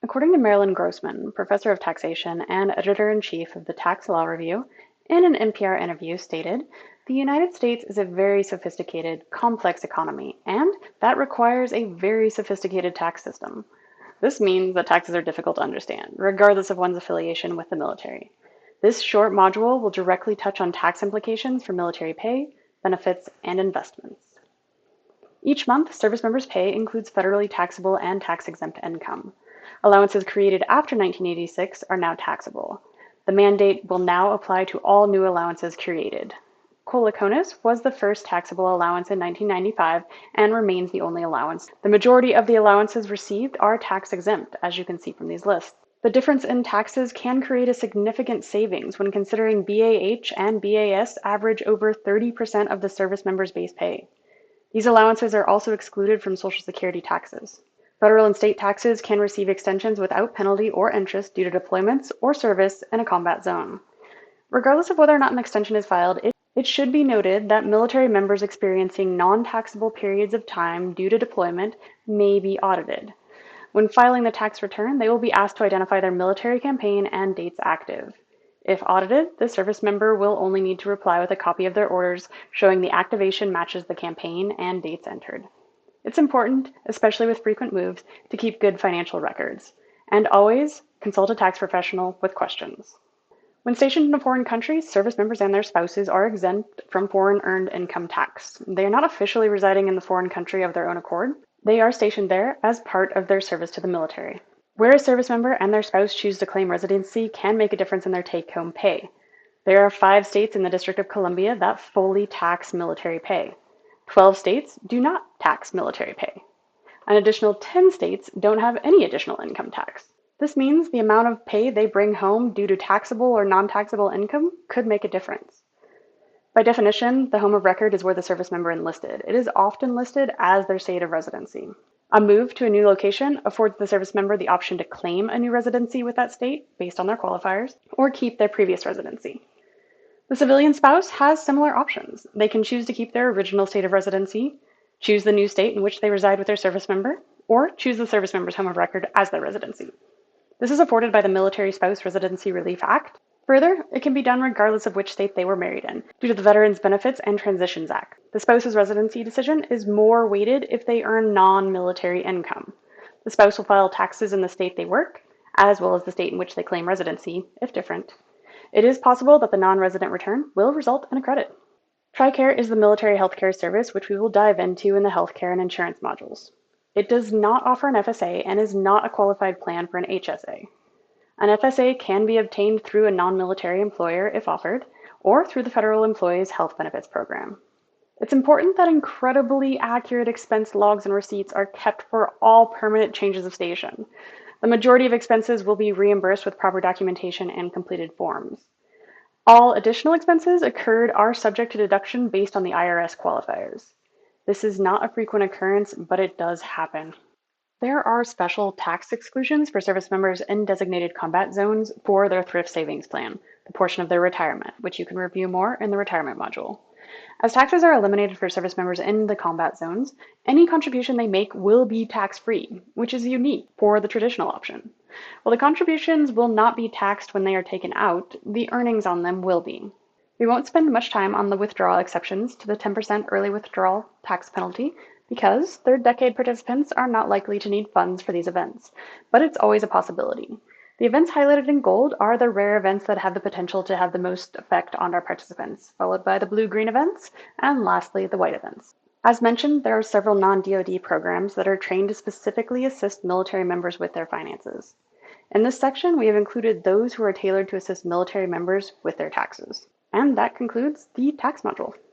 According to Marilyn Grossman, professor of taxation and editor-in-chief of the Tax Law Review, in an NPR interview stated, "The United States is a very sophisticated, complex economy, and that requires a very sophisticated tax system. This means that taxes are difficult to understand, regardless of one's affiliation with the military. This short module will directly touch on tax implications for military pay, benefits, and investments." Each month, service members' pay includes federally taxable and tax-exempt income. Allowances created after 1986 are now taxable. The mandate will now apply to all new allowances created. Collaconis was the first taxable allowance in 1995 and remains the only allowance. The majority of the allowances received are tax-exempt, as you can see from these lists. The difference in taxes can create a significant savings when considering BAH and BAS average over 30% of the service member's base pay. These allowances are also excluded from Social Security taxes. Federal and state taxes can receive extensions without penalty or interest due to deployments or service in a combat zone. Regardless of whether or not an extension is filed, it should be noted that military members experiencing non-taxable periods of time due to deployment may be audited. When filing the tax return, they will be asked to identify their military campaign and dates active. If audited, the service member will only need to reply with a copy of their orders showing the activation matches the campaign and dates entered. It's important, especially with frequent moves, to keep good financial records. And always consult a tax professional with questions. When stationed in a foreign country, service members and their spouses are exempt from foreign earned income tax. They are not officially residing in the foreign country of their own accord. They are stationed there as part of their service to the military. Where a service member and their spouse choose to claim residency can make a difference in their take-home pay. There are 5 states in the District of Columbia that fully tax military pay. 12 states do not tax military pay. An additional 10 states don't have any additional income tax. This means the amount of pay they bring home due to taxable or non-taxable income could make a difference. By definition, the home of record is where the service member enlisted. It is often listed as their state of residency. A move to a new location affords the service member the option to claim a new residency with that state based on their qualifiers, or keep their previous residency. The civilian spouse has similar options. They can choose to keep their original state of residency, choose the new state in which they reside with their service member, or choose the service member's home of record as their residency. This is afforded by the Military Spouse Residency Relief Act. Further, it can be done regardless of which state they were married in, due to the Veterans Benefits and Transitions Act. The spouse's residency decision is more weighted if they earn non-military income. The spouse will file taxes in the state they work, as well as the state in which they claim residency, if different. It is possible that the non-resident return will result in a credit. TRICARE is the military healthcare service, which we will dive into in the healthcare and insurance modules. It does not offer an FSA and is not a qualified plan for an HSA. An FSA can be obtained through a non-military employer if offered, or through the Federal Employees Health Benefits Program. It's important that incredibly accurate expense logs and receipts are kept for all permanent changes of station. The majority of expenses will be reimbursed with proper documentation and completed forms. All additional expenses incurred are subject to deduction based on the IRS qualifiers. This is not a frequent occurrence, but it does happen. There are special tax exclusions for service members in designated combat zones for their thrift savings plan, the portion of their retirement, which you can review more in the retirement module. As taxes are eliminated for service members in the combat zones, any contribution they make will be tax-free, which is unique for the traditional option. While the contributions will not be taxed when they are taken out, the earnings on them will be. We won't spend much time on the withdrawal exceptions to the 10% early withdrawal tax penalty because third decade participants are not likely to need funds for these events, but it's always a possibility. The events highlighted in gold are the rare events that have the potential to have the most effect on our participants, followed by the blue-green events, and lastly, the white events. As mentioned, there are several non-DoD programs that are trained to specifically assist military members with their finances. In this section, we have included those who are tailored to assist military members with their taxes. And that concludes the tax module.